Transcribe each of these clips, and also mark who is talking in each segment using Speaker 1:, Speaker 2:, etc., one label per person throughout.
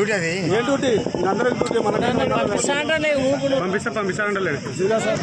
Speaker 1: ఏం డ్యూటీ అందరికి duty పంపిస్తారంటలేదు sir.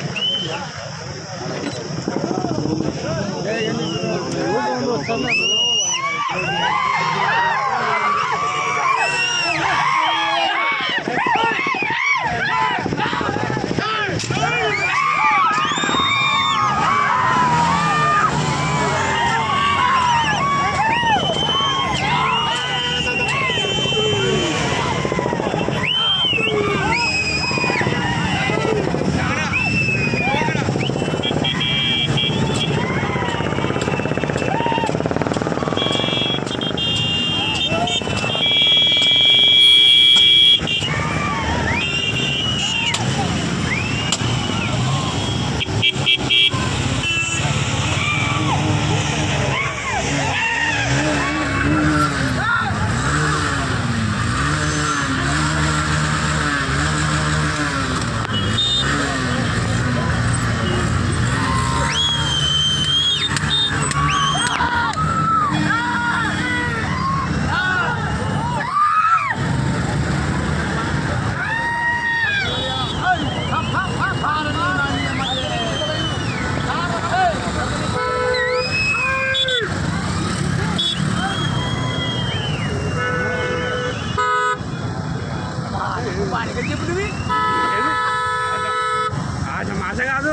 Speaker 1: మాస కాదు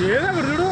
Speaker 1: ఏదో చూడు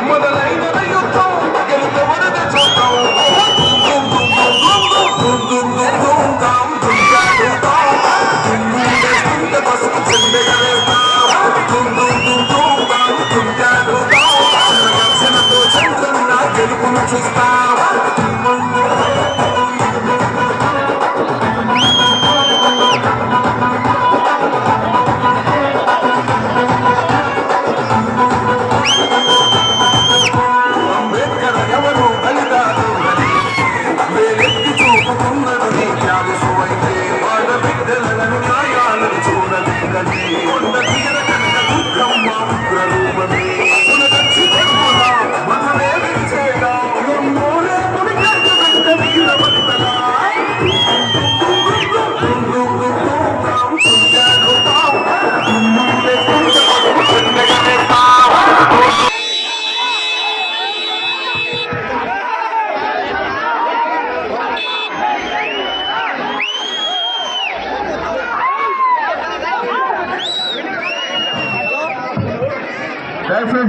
Speaker 2: Mother,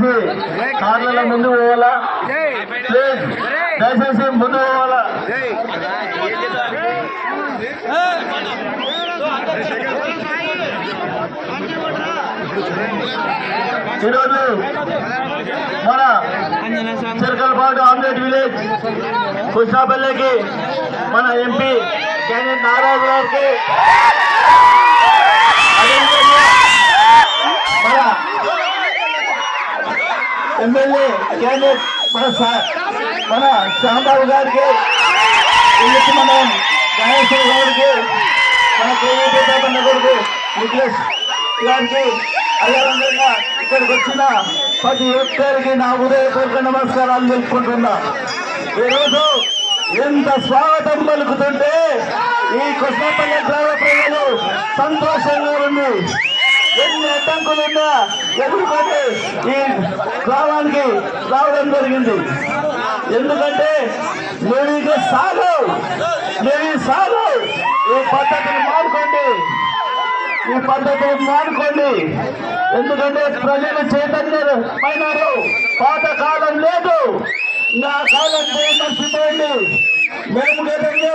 Speaker 2: దయచేసి కార్లలో ముందు పోవాలా, ప్లీజ్ దయచేసి ముందు పోవాలా. ఈరోజు మన చిరకలపాటు ఆమ్లెట్ విలేజ్ కృష్ణాపల్లికి మన ఎంపీ క్యాండిడేట్ నారాజు గారికి, మన ఎమ్మెల్యే క్యాండిడేట్ మన శ్యాంబాబు గారికి, ఇల్లు మనం గణేశ్వర గారికి, మన కేవీ కొడుకు నిఖిలేష్ గారికి, అదేవిధంగా ఇక్కడికి వచ్చిన ప్రతి ఒక్కరికి నా హృదయపూర్వక నమస్కారాలు తెలుపుకుంటున్నా. ఈరోజు ఎంత స్వాగతం పలుకుతుంటే ఈ కృష్ణపల్లి గ్రామ ప్రజలు సంతోషంగా ఉంది. ఎన్ని అడ్డంకులున్నా ఎదుర్కొని ఈ గ్రామానికి రావడం జరిగింది. ఎందుకంటే మేము సాగు ఈ పద్ధతిని మానుకోండి. ఎందుకంటే ప్రజలు చైతన్యమైనారు. పాత కాలం లేదు, నా కాలం మర్చిపోయింది. మేము గతంలో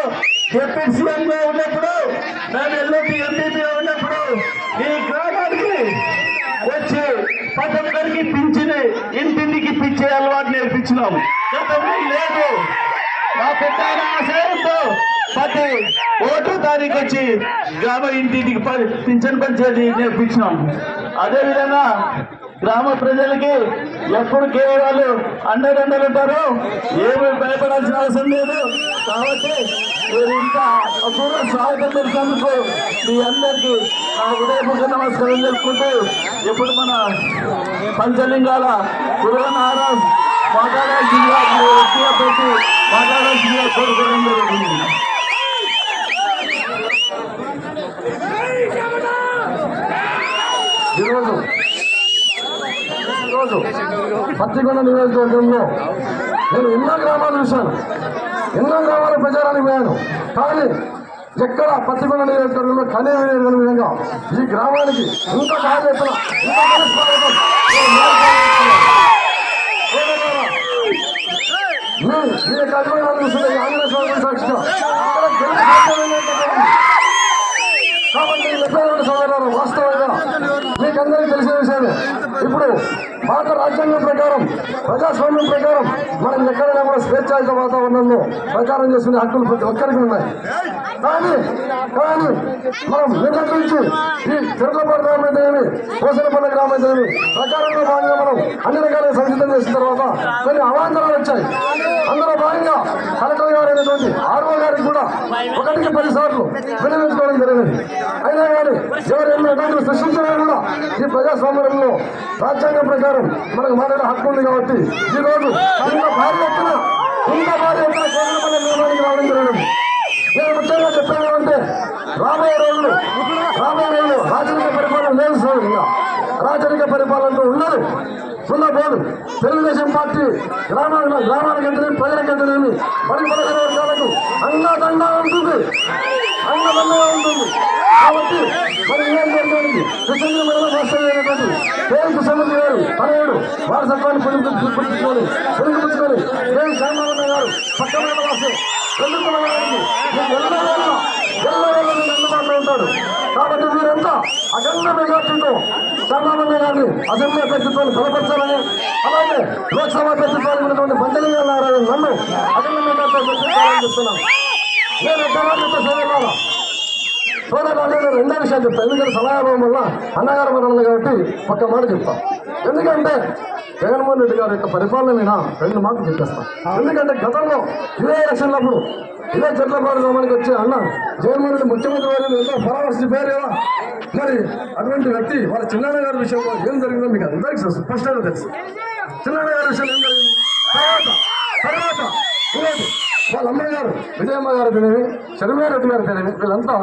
Speaker 2: డిప్యూటీ సీఎంగా ఉన్నప్పుడు, మేము ఎల్లుపి ఎంపీగా ఉన్నప్పుడు ఈ గ్రామానికి వచ్చి ప్రతి ఒక్కరికి పింఛని ఇంటింటికి పిచ్చే అలవాటు నేర్పించినాము. గతంలో లేదు. మా పెద్ద ఆశయంతో ప్రతి ఓటు తారీఖు వచ్చి గ్రామ ఇంటింటికి పింఛన్ పంచేది నేర్పించినాం. అదేవిధంగా గ్రామ ప్రజలకి ఎప్పుడు కేవీ వాళ్ళు అండదండలు ఉంటారు, ఏమి భయపడాల్సిన అవసరం లేదు. కాబట్టి మీరు ఇంత అపూర్వ స్వాగతం తెలిసినందుకు మీ అందరికీ నా హృదయపూర్వక నమస్కారం తెలుపుకుంటూ, ఇప్పుడు మన పంచలింగాల గురువనారాయణ మాట్లాడాల్సిందిగా పెట్టి మాట్లాడాల్సిందిగా కోరుకోవడం జరుగుతుంది. ఈరోజు పత్తికొండ నియోజకవర్గంలో నేను ఎన్నో గ్రామాలు చూశాను, ఎన్నో గ్రామాల ప్రచారానికి పోయాను. కానీ ఎక్కడ పత్తికొండ నియోజకవర్గంలో కనీవిన విధంగా ఈ గ్రామానికి ఇంత బాధ్యత మీ యొక్క అభిమానాలు చూస్తున్నాయి. ఆంధ్ర స్వామి సాక్షిగా కాబట్టి సోదరులు వాస్తవంగా మీకందరికీ తెలిసిన విషయమే. ఇప్పుడు భారత రాజ్యాంగం ప్రకారం, ప్రజాస్వామ్యం ప్రకారం మనం ఎక్కడైనా కూడా స్వేచ్ఛాయుత వాతావరణంలో ప్రచారం చేసుకునే హక్కులు ప్రతి ఒక్కరికి ఉన్నాయి. కానీ మనం నిర్ణయించి ఈ తిరుపతి గ్రామం అయితేనేమి, కోసనపల్లి గ్రామం అయితేనేమి ప్రచారంలో భాగంగా మనం అన్ని రకాలుగా సంసిద్ధం చేసిన తర్వాత కొన్ని అవాంతరాలు వచ్చాయి. అందులో భాగంగా కలెక్టర్ గారు అయినటువంటి ఆర్ఓ గారికి కూడా 1కి 10 సార్లు వినియోగించుకోవడం జరిగింది. అయినా కానీ ఎవరు ఎన్నో ఇబ్బందులు సృష్టించినా కూడా ఈ ప్రజాస్వామ్యంలో రాజ్యాంగం ప్రకారం మనకు మాట్లాడే హక్కు ఉంది. కాబట్టి ఈ రోజు ఇంత భారీ ఎత్తున కోసనపల్లి నిర్మాణానికి రావడం జరిగింది. నేను ముఖ్యంగా చెప్పేదంటే రాబోయే రోజులు రాజరిక పరిపాలన లేదు సార్. ఇంకా రాజరిక పరిపాలనలో ఉండదు. తెలుగుదేశం పార్టీ గ్రామానికి ఎంతనేమి, ప్రజలకు ఎంతనేమి, బడి బలహీన వర్గాలకు అండదండగా ఉంటుంది. కాబట్టి మరి ఏం జరిగింది? కృష్ణ మండలం మాస్టర్ అయినటువంటి పేరు సంబంధి గారు తనయుడు వారసత్వాన్ని పుట్టించుకొని పేరు శ్యామరామన్న గారు పక్కన వాసం అందుబాటులో ఉంటాడు. కాబట్టి వీరంతా అఖండ మెజార్టీతో శ్యామరామన్న గారిని అసెంబ్లీ అభ్యర్థిత్వాన్ని బలపరచాలని, అలాగే లోక్సభ అభ్యర్థిత్వాన్ని ఉన్నటువంటి బంధలింగ నారాయణ నన్ను అఖండ మెజార్టీతో చెప్తున్నాను. నేను ఎక్కడ సోదరులు నేను రెండో విషయాలు చెప్తాను. ఎందుకంటే సమయాభావం వల్ల అన్నగారు మనల్ని కాబట్టి ఒక్క మాట చెప్తాం. ఎందుకంటే జగన్మోహన్ రెడ్డి గారి యొక్క పరిపాలన మీద 2 మాటలు చెప్పేస్తాం. ఎందుకంటే గతంలో ఇదే ఎలక్షన్లప్పుడు ఇదే చెట్లపాడు గ్రామానికి వచ్చే అన్న జగన్మోహన్ రెడ్డి ముఖ్యమంత్రి వారిని ఎంతో పరామర్శించి పేరేవా. మరి అటువంటి వ్యక్తి వాళ్ళ చిన్నాన్న గారి విషయంలో ఏం జరిగిందో మీకు అందరికీ స్పష్టంగా తెలుసు. చిన్నాన్న గారి విషయంలో ఏం జరిగింది, తర్వాత వాళ్ళ అమ్మాయి గారు విజయమ్మ గారు తినేవి, శర్మిలారెడ్డి గారు తినేవి, వీళ్ళంతా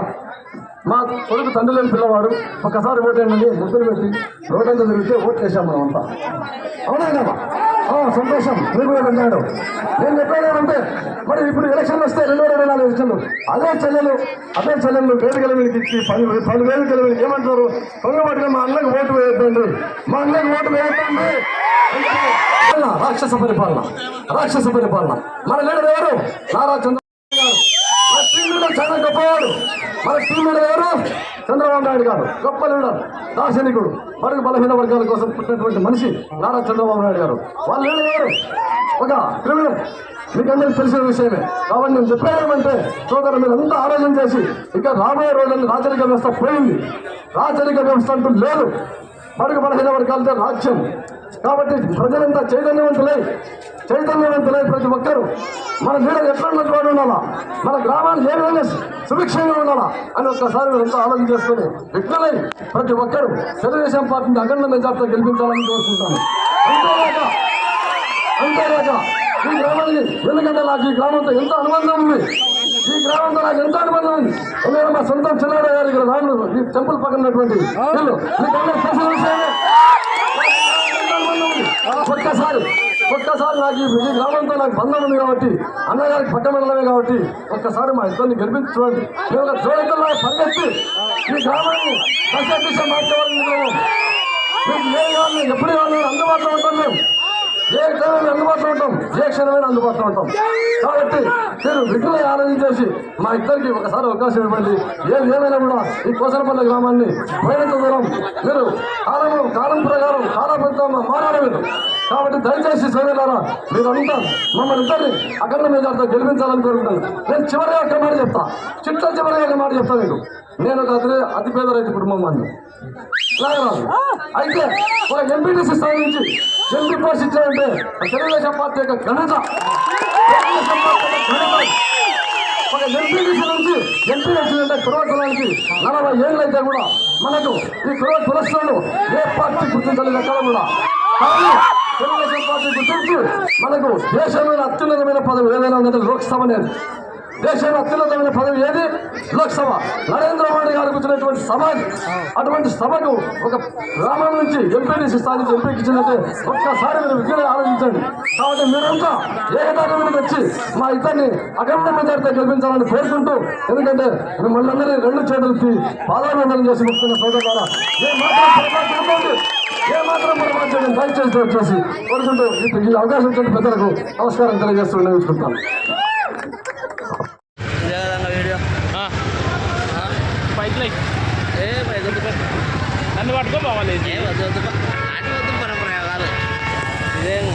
Speaker 2: మా కొడుకు తండ్రి లేని పిల్లవాడు, ఒక్కసారి ఓటేయండి ముద్దులు పెట్టి రోడ్డంతా తిరిగితే ఓట్లు వేసాం మనం అంతా. అవునా సంతోషం మీరు కూడా వెళ్ళాడు. నేను చెప్పేది ఏమంటే మరి ఇప్పుడు ఎలక్షన్లు వస్తే 2024 ఎలక్షన్లు అదే చెల్లెళ్ళు వేదికల మీదకి ఇచ్చి 10 వేదికల మీద ఏమంటారు, పొంగబడిగా మా అన్నకు ఓటు వేయద్దండి, మా అన్నకు ఓటు వేయద్దండి. రాక్షస పరిపాలన. మన లీడర్ ఎవరు? నారా చంద్రబాబు గారు. మన టీం లీడర్ చాలా గొప్పవాడు. మన టీం లీడర్ ఎవరు? చంద్రబాబు నాయుడు గారు. గొప్ప లీడర్, దార్శనికుడు, బడుగు బలహీన వర్గాల కోసం పుట్టినటువంటి మనిషి నారా చంద్రబాబు నాయుడు గారు. వాళ్ళ లీడర్ ఎవరు? ఒక క్రిమినల్. మీకు అందరికీ తెలిసిన విషయమే. కాబట్టి నేను చెప్పేదేమంటే సోదరు మీరు అంతా ఆలోచన చేసి ఇక రాబోయే రోజుల్లో రాజరిక వ్యవస్థ పోయింది. రాజరిక వ్యవస్థ అంటూ లేదు. బడుగు బలహీన వర్గాలతో రాజ్యం. కాబట్టి ప్రజలంతా చైతన్యవంతులై ప్రతి ఒక్కరూ మన లీడర్ ఎట్లా ఉన్నటువంటి ఉండాలా, మన గ్రామాలు ఏ విధంగా సుభిక్షంగా ఉండాలా అని ఒక్కసారి మీరంతా ఆలోచన చేసుకుని విఘ్నలై ప్రతి ఒక్కరూ తెలుగుదేశం పార్టీని అఖండ మెజార్టీతో గెలిపించాలని కోరుకుంటాను. అంతేగాక ఈ గ్రామానికి, ఎందుకంటే నాకు ఈ గ్రామంతో ఎంత అనుబంధం ఉంది, నేను మా సొంతం చిన్నాడ గారు ఇక్కడ రాను ఈ టెంపుల్ పక్కన ఉన్నటువంటి వీళ్ళు తెలిసిన విషయమే. ఒక్కసారి నాకు ఈ గ్రామంతో నాకు బంధం ఉంది కాబట్టి, అన్నగారికి పట్టమండలమే కాబట్టి ఒక్కసారి మా ఇద్దరిని గెలిపించుకోండి. మేము ఒక జోడితో పరిగెత్తి ఈ గ్రామాన్ని దశ మార్చేవాళ్ళని మీకు ఏ కావాలి ఎప్పుడు కావాలి అందుబాటులో ఉంటాం. మేము ఏ టైం అందుబాటులో ఉంటాం, ఏ క్షణమైన అందుబాటులో ఉంటాం. కాబట్టి మీరు విఘ్నలై ఆలోచన చేసి మా ఇద్దరికి ఒకసారి అవకాశం ఇవ్వండి. ఏమైనా కూడా ఈ కోసలపల్లి గ్రామాన్ని పోయినంత దూరం మీరు కాలం ప్రకారం కాలబద్ధం మారాలి మీరు. కాబట్టి దయచేసి సోదరులారా మీరంతా మమ్మల్ని ఇద్దరిని అఖండ మెజార్టీతో గెలిపించాలని కోరుకుంటాను. నేను చివరిగా ఒక మాట చెప్తా, చివరిగా ఒక మాట చెప్తా మీకు. నేను ఒక అతిపేద రైతు కుటుంబం అని అయితే ఒక ఎంపీటీసీ స్థాయి నుంచి ఎంపీ పోస్ట్ ఇచ్చారంటే తెలుగుదేశం పార్టీ యొక్క ఘనత. ఒక ఎంపీటీసీ నుంచి ఎంపీ వచ్చిందంటే కురవ కులానికి 40 ఏళ్ళు అయితే కూడా మనకు ఈ కురవ కులస్తులను ఏ పార్టీ గుర్తించలేదు ఎక్కడ కూడా. కానీ తెలుగుదేశం పార్టీ గుర్తించి మనకు దేశంలో అత్యున్నతమైన పదవి ఏదైనా ఉందంటే లోక్సభ అనేది. దేశంలో అత్యున్నతమైన పదవి ఏది? లోక్సభ. నరేంద్ర మోడీ గారు కూర్చున్నటువంటి సభ. అటువంటి సభకు ఒక గ్రామం నుంచి ఎంపీటీసీ స్థాయి నుంచి ఎంపీకి ఇచ్చినట్టే ఒక్కసారి మీరు విజ్ఞానం ఆలోచించండి. కాబట్టి మీరంతా ఏకతాటి మీద వచ్చి మా ఇద్దరిని అఖండ మెజార్టీతో గెలిపించాలని కోరుకుంటూ, ఎందుకంటే మిమ్మల్ని అందరినీ 2 చేతులకి పాదాభివందనం చేసి ముక్కున్న సోదరు ద్వారా ఏ మాత్రం పొరపాటు దయచేసి వచ్చేసి కోరుకుంటూ ఈ అవకాశం ఇచ్చిన పెద్దలకు నమస్కారం తెలియజేస్తూ వినియోగించుకుంటాను.
Speaker 1: నన్ను పట్టుకో బావాలి
Speaker 3: వద్దు మన ప్రయోగాలు ఇదేమో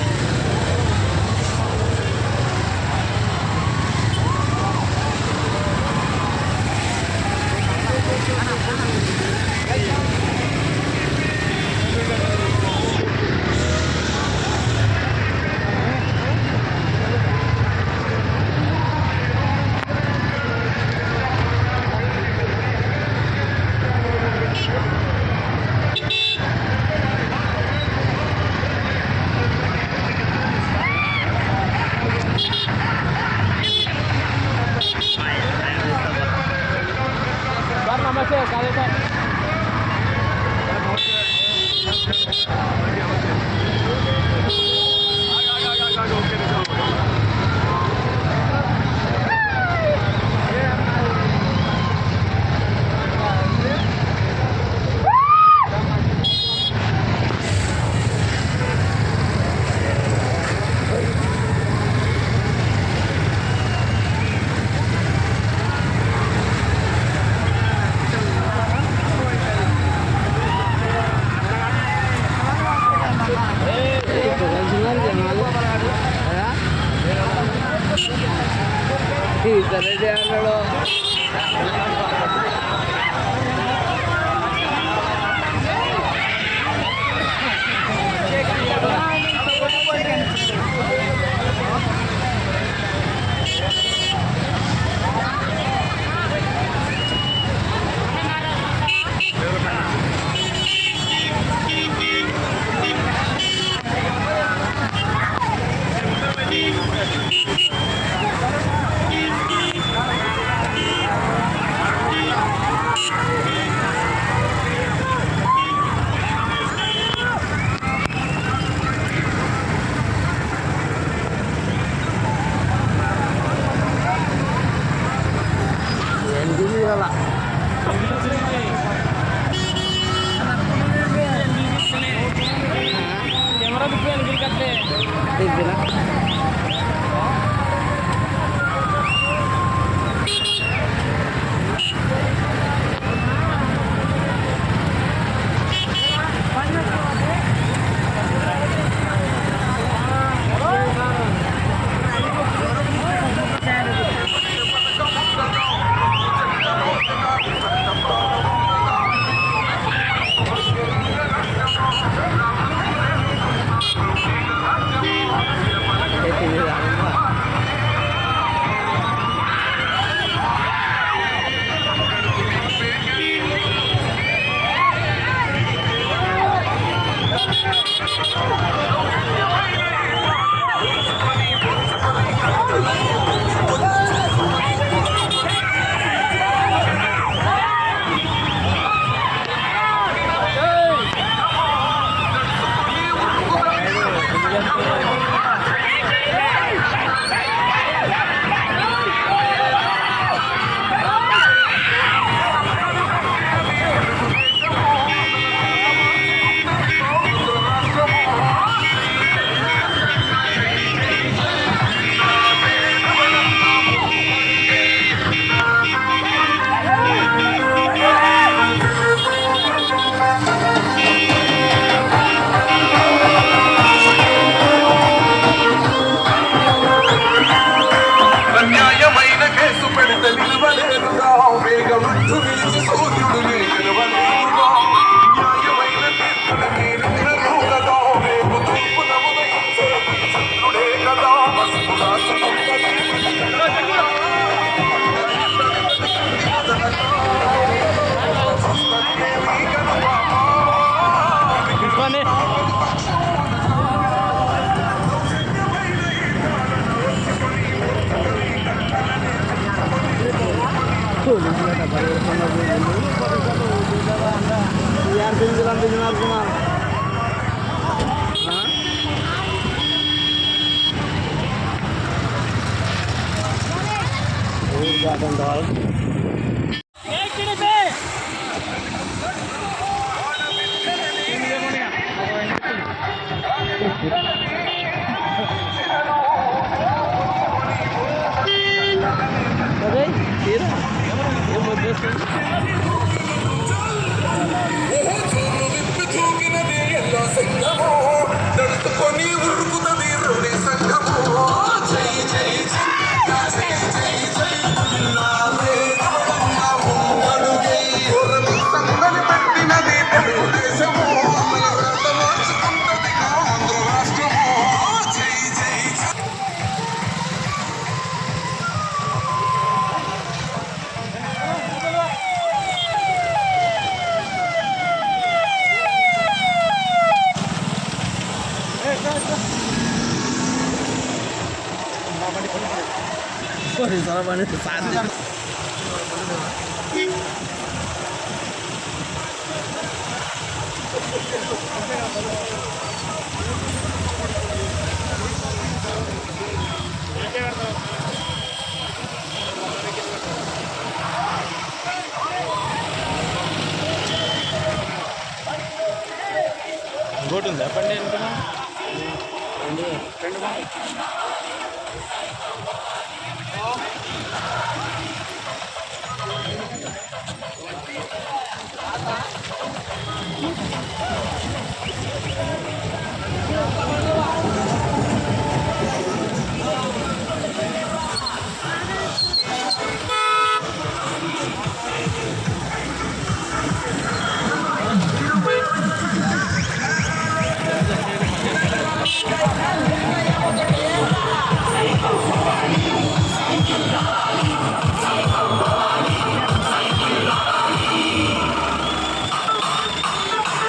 Speaker 1: నమస్తే కాదు సార్.
Speaker 3: ఇద్దరే అన్నాడు.
Speaker 4: నడుచుకొని ఉరుకుతుంది రుణి సంఘము జై జై జై జై జై అడుగై సంగని పెట్టినది తెలుగుదేశము మార్చుకుంటది ఆంధ్ర రాష్ట్రము జై జై
Speaker 1: ఇంకోటి ఉందా బండి అనుకున్నా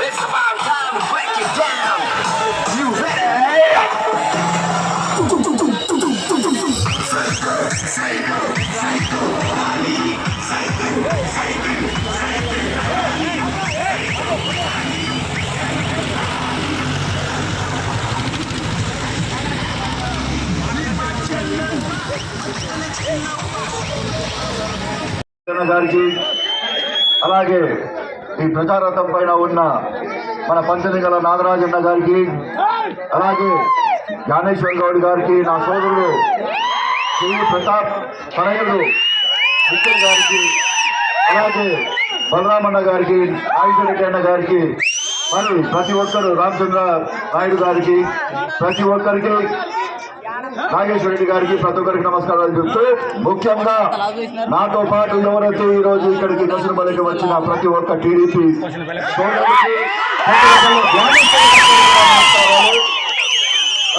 Speaker 4: It's about time to break it down. You ready?
Speaker 2: గారికి అలాగే ఈ ప్రజారథం పైన ఉన్న మన పంచనిగల నాగరాజన్న గారికి అలాగే జ్ఞానేశ్వర్ గౌడ్ గారికి నా సోదరుడు శ్రీ ప్రతాప్ పరయుడు నిఖిల్ గారికి అలాగే బలరామన్న గారికి ఆయుధరెడ్డి అన్న గారికి మరి ప్రతి ఒక్కరు రామచంద్ర నాయుడు గారికి ప్రతి ఒక్కరికి నాగేశ్వర రెడ్డి గారికి ప్రతి ఒక్కరికి నమస్కారాలు చెప్తూ ముఖ్యంగా నాతో పాటు ఎవరైతే ఈ రోజు ఇక్కడికి దసరబలికి వచ్చిన ప్రతి ఒక్క టీడీపీ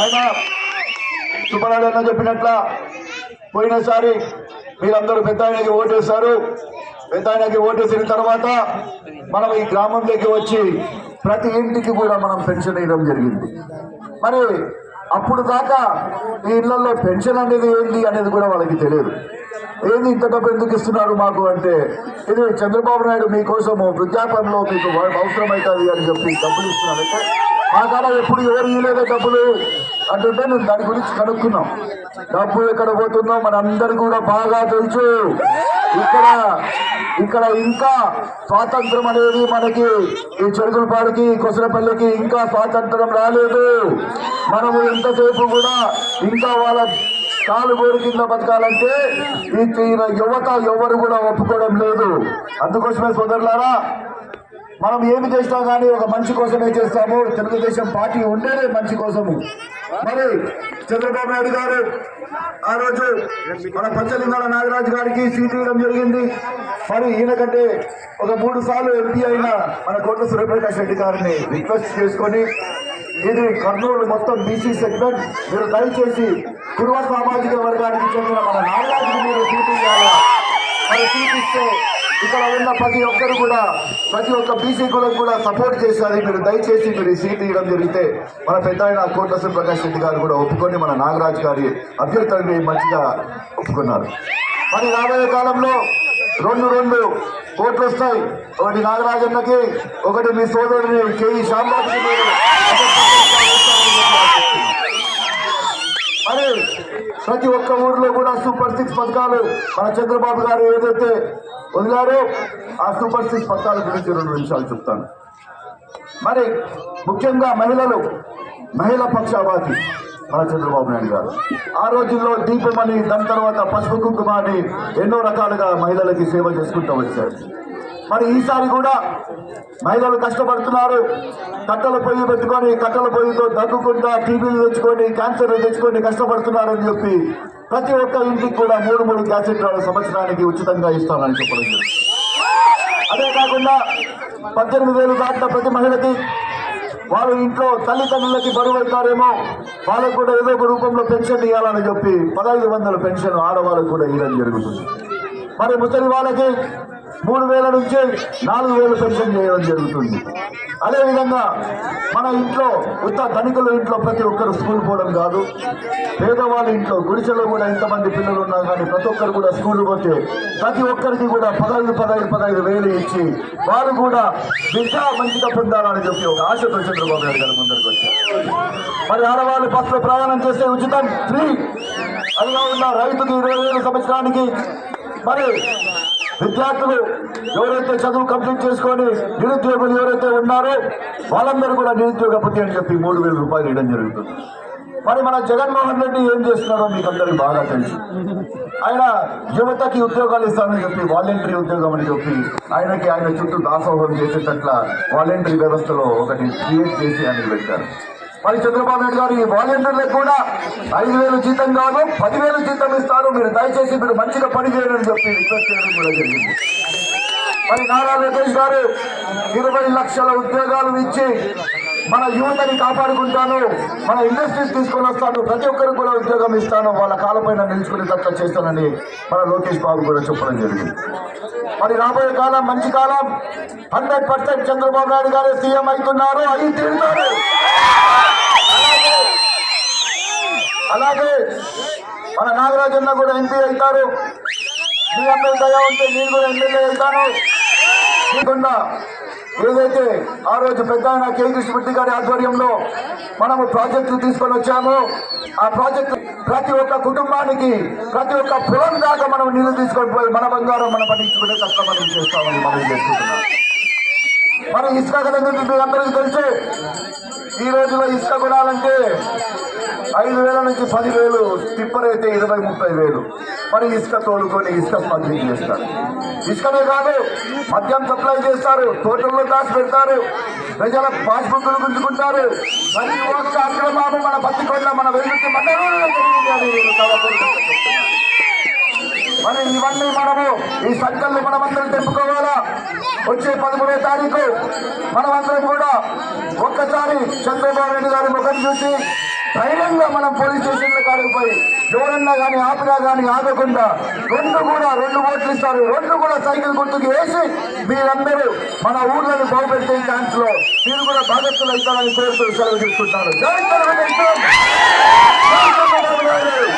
Speaker 2: అయినా సుబ్బరాడు అన్న చెప్పినట్ల పోయినసారి మీరందరూ పెద్ద ఆయనకి ఓటేశారు. పెద్ద ఆయనకి ఓటేసిన తర్వాత మనం ఈ గ్రామంలోకి వచ్చి ప్రతి ఇంటికి కూడా మనం పెన్షన్ ఇవ్వడం జరిగింది. మరి అప్పుడు దాకా ఈ ఇళ్లలో పెన్షన్ అనేది ఏంటి అనేది కూడా వాళ్ళకి తెలియదు. ఏంది ఇంత డబ్బు ఎందుకు ఇస్తున్నారు మాకు అంటే, ఇది చంద్రబాబు నాయుడు మీకోసము వృద్ధాపంలో మీకు అవసరమవుతుంది అని చెప్పి డబ్బులు ఇస్తున్నాడు. అంటే మా కాడ ఎప్పుడు ఎవరు ఇవ్వలేదో డబ్బులు అంటుంటే మేము దాని గురించి కనుక్కున్నాం. డబ్బు ఎక్కడ పోతుందో మనందరికీ కూడా బాగా తెలుసు. ఇక్కడ ఇంకా స్వాతంత్రం అనేది మనకి ఈ చెరుకులపాడికి కొసరపల్లికి ఇంకా స్వాతంత్రం రాలేదు. మనము ఎంతసేపు కూడా ఇంకా వాళ్ళ కాలు గోరు కింద బతకాలంటే ఈ యువత ఎవరు కూడా ఒప్పుకోవడం లేదు. అందుకోసమే సోదరులారా, మనం ఏమి చేస్తాం కానీ ఒక మంచి కోసమే చేస్తాము. తెలుగుదేశం పార్టీ ఉండేదే మంచి కోసము. మరి చంద్రబాబు నాయుడు గారు ఆ రోజు మన పంచలింగాల నాగరాజు గారికి సీట్ ఇవ్వడం జరిగింది. మరి ఈయనకంటే ఒక 3 సార్లు ఎంపీ అయిన మన కోట్ల సూర్యప్రకాష్ రెడ్డి గారిని రిక్వెస్ట్ చేసుకొని, ఇది కర్నూలు మొత్తం బీసీ సెగ్మెంట్, మీరు దయచేసి కురువ సామాజిక వర్గానికి చెందిన మన నాగరాజుకి మీరు సీట్ ఇవ్వాలా. మరి సీట్ ఇస్తే ఇక్కడ ఉన్న ప్రతి ఒక్కరు కూడా ప్రతి ఒక్క బీసీ కులం కూడా సపోర్ట్ చేశారు. మీరు దయచేసి మీరు ఈ సీట్ ఇవ్వడం జరిగితే మన పెద్ద ఆయన కోట్ల సూర్యప్రకాష్ రెడ్డి గారు కూడా ఒప్పుకొని మన నాగరాజు గారి అభ్యర్థులని మంచిగా ఒప్పుకున్నారు. మరి రాబోయే కాలంలో
Speaker 5: రెండు కోట్లు వస్తాయి. ఒకటి నాగరాజన్నకి, ఒకటి మీ సోదరుని కేఈ శ్యాంబాబుకి. మరి ప్రతి ఒక్క ఊర్లో కూడా సూపర్ 6 పథకాలు మన చంద్రబాబు గారు ఏదైతే వదిలారో ఆ సూపర్ 6 పథకాల గురించి 2 నిమిషాలు చెప్తాను. మరి ముఖ్యంగా మహిళా పక్షపాతి మన చంద్రబాబు నాయుడు గారు ఆ రోజుల్లో దీపమని, దాని తర్వాత పసుపు కుంకుమ అని ఎన్నో రకాలుగా మహిళలకి సేవ చేసుకుంటూ వచ్చారు. మరి ఈసారి కూడా మహిళలు కష్టపడుతున్నారు. కట్టెల పొయ్యి పెట్టుకొని కట్టెల పొయ్యితో దగ్గుకుంటా టీబీలు తెచ్చుకొని క్యాన్సర్లు తెచ్చుకొని కష్టపడుతున్నారని చెప్పి ప్రతి ఒక్క ఇంటికి కూడా 3 గ్యాస్ సిలిండర్లు సంవత్సరానికి ఉచితంగా ఇస్తానని చెప్పడం జరిగింది. అదే కాకుండా 18,000 దాటిన ప్రతి మహిళకి వాళ్ళు ఇంట్లో తల్లిదండ్రులకి బరువు అవుతారేమో వాళ్ళకు కూడా ఏదో ఒక రూపంలో పెన్షన్ ఇవ్వాలని చెప్పి 1,500 పెన్షన్ ఆడవాళ్ళకు కూడా ఇవ్వడం జరుగుతుంది. మరి ముసలి వాళ్ళకి 3,000 నుంచి 4,000 పెన్షన్ చేయడం జరుగుతుంది. అదేవిధంగా మన ఇంట్లో ధనికుల ఇంట్లో ప్రతి ఒక్కరు స్కూల్ పోవడం కాదు, పేదవాళ్ళ ఇంట్లో గుడిసెలో కూడా ఇంతమంది పిల్లలు ఉన్నా కానీ ప్రతి ఒక్కరు కూడా స్కూల్ పోతే ప్రతి ఒక్కరికి కూడా 15,000 ఇచ్చి వాళ్ళు కూడా విద్య మంచిగా పొందాలని చెప్పి ఒక ఆశతో చంద్రబాబు నాయుడు గారు ముందరికి వచ్చారు. మరి ఆడవాళ్ళు బస్సులో ప్రయాణం చేస్తే ఉచితం ఫ్రీ. అదిగా ఉన్న రైతుకి 20,000 సంవత్సరానికి. మరి విద్యార్థులు ఎవరైతే చదువు కంప్లీట్ చేసుకొని నిరుద్యోగులు ఎవరైతే ఉన్నారో వాళ్ళందరూ కూడా నిరుద్యోగ భృతి అని చెప్పి 3,000 రూపాయలు ఇవ్వడం జరుగుతుంది. మరి మన జగన్మోహన్ రెడ్డి ఏం చేస్తున్నారో మీకు అందరికీ బాగా తెలుసు. ఆయన యువతకి ఉద్యోగాలు ఇస్తానని చెప్పి వాలంటరీ ఉద్యోగం అని చెప్పి ఆయన చుట్టూ దాసోహం చేసేటట్ల వాలంటరీ వ్యవస్థలో ఒకటి క్రియేట్ చేసి ఆయన పెట్టారు. మరి చంద్రబాబు నాయుడు గారు ఈ వాలంటీర్లకు కూడా 5,000 జీతం కాదు 10,000 జీతం ఇస్తారు, మీరు దయచేసి మీరు మంచిగా పని చేయాలని చెప్పి రిక్వెస్ట్ చేయడం కూడా జరిగింది. మరి నారా లోకేష్ గారు 20 లక్షల ఉద్యోగాలు ఇచ్చి మన యువతని కాపాడుకుంటాను, మన ఇండస్ట్రీస్ తీసుకొని వస్తాను, ప్రతి ఒక్కరికి కూడా ఉద్యోగం ఇస్తాను, వాళ్ళ కాళ్ళపైన నిలుచుకునేటట్టు చేస్తానని మన లోకేష్ బాబు కూడా చెప్పడం జరిగింది. మరి రాబోయే కాలం మంచి కాలం. 100% చంద్రబాబు నాయుడు గారు సీఎం అవుతున్నారు, అయి తీరుతారు. అలాగే మన నాగరాజన్న కూడా ఎంపీ అవుతారు. మీ అందరి దయ ఉంటే నేను కూడా ఎమ్మెల్యే అవుతాను. లేకుండా ఏదైతే ఆ రోజు పెద్ద ఆయన కె కృష్ణమూర్తి గారి ఆధ్వర్యంలో మనము ప్రాజెక్టులు తీసుకొని వచ్చామో ఆ ప్రాజెక్టు ప్రతి ఒక్క కుటుంబానికి ప్రతి ఒక్క పొలం దాకా మనం నీళ్లు తీసుకొని పోయి మన బంగారం మనం పండించుకునే కష్టపడి చేస్తామని మనం చేసుకుంటున్నాం. మరి ఇసుక కదండి మీ అందరికీ తెలుసు. ఈ రోజులో ఇసుక కొనాలంటే 5,000 నుంచి 10,000, టిప్పర్ అయితే 20-30,000. మరి ఇసుక తోలుకొని ఇసుక స్మగ్లింగ్ చేస్తారు. ఇసుకనే కాదు మద్యం సప్లై చేస్తారు, తోటల్లో దాచి పెడతారు, ప్రజల పాస్బుక్లు గుంజుకుంటారు. ప్రతి ఒక్క అక్రమాలు మన పత్తికొండ మన వెలుగుకి మరి ఇవన్నీ మనము ఈ సంకల్ని మనమందరం తెప్పుకోవాలా. వచ్చే 13వ తారీఖు మనమందరం కూడా ఒక్కసారి చంద్రబాబు నాయుడు గారి ముఖం చూసి ధైర్యంగా మనం పోలీస్ స్టేషన్ల కాడికి పోయి ఎవరన్నా కానీ ఆపినా కానీ ఆగకుండా 2 ఓట్లు ఇస్తారు, 2 కూడా సైకిల్ గుర్తుకు వేసి మీరందరూ మన ఊర్లను బాగుపెట్టే ఛాన్స్ లో మీరు కూడా భాగస్థులు అవుతారని కోరుతూ సెలవు తీసుకుంటారు. జై చంద్రబాబు నాయుడు.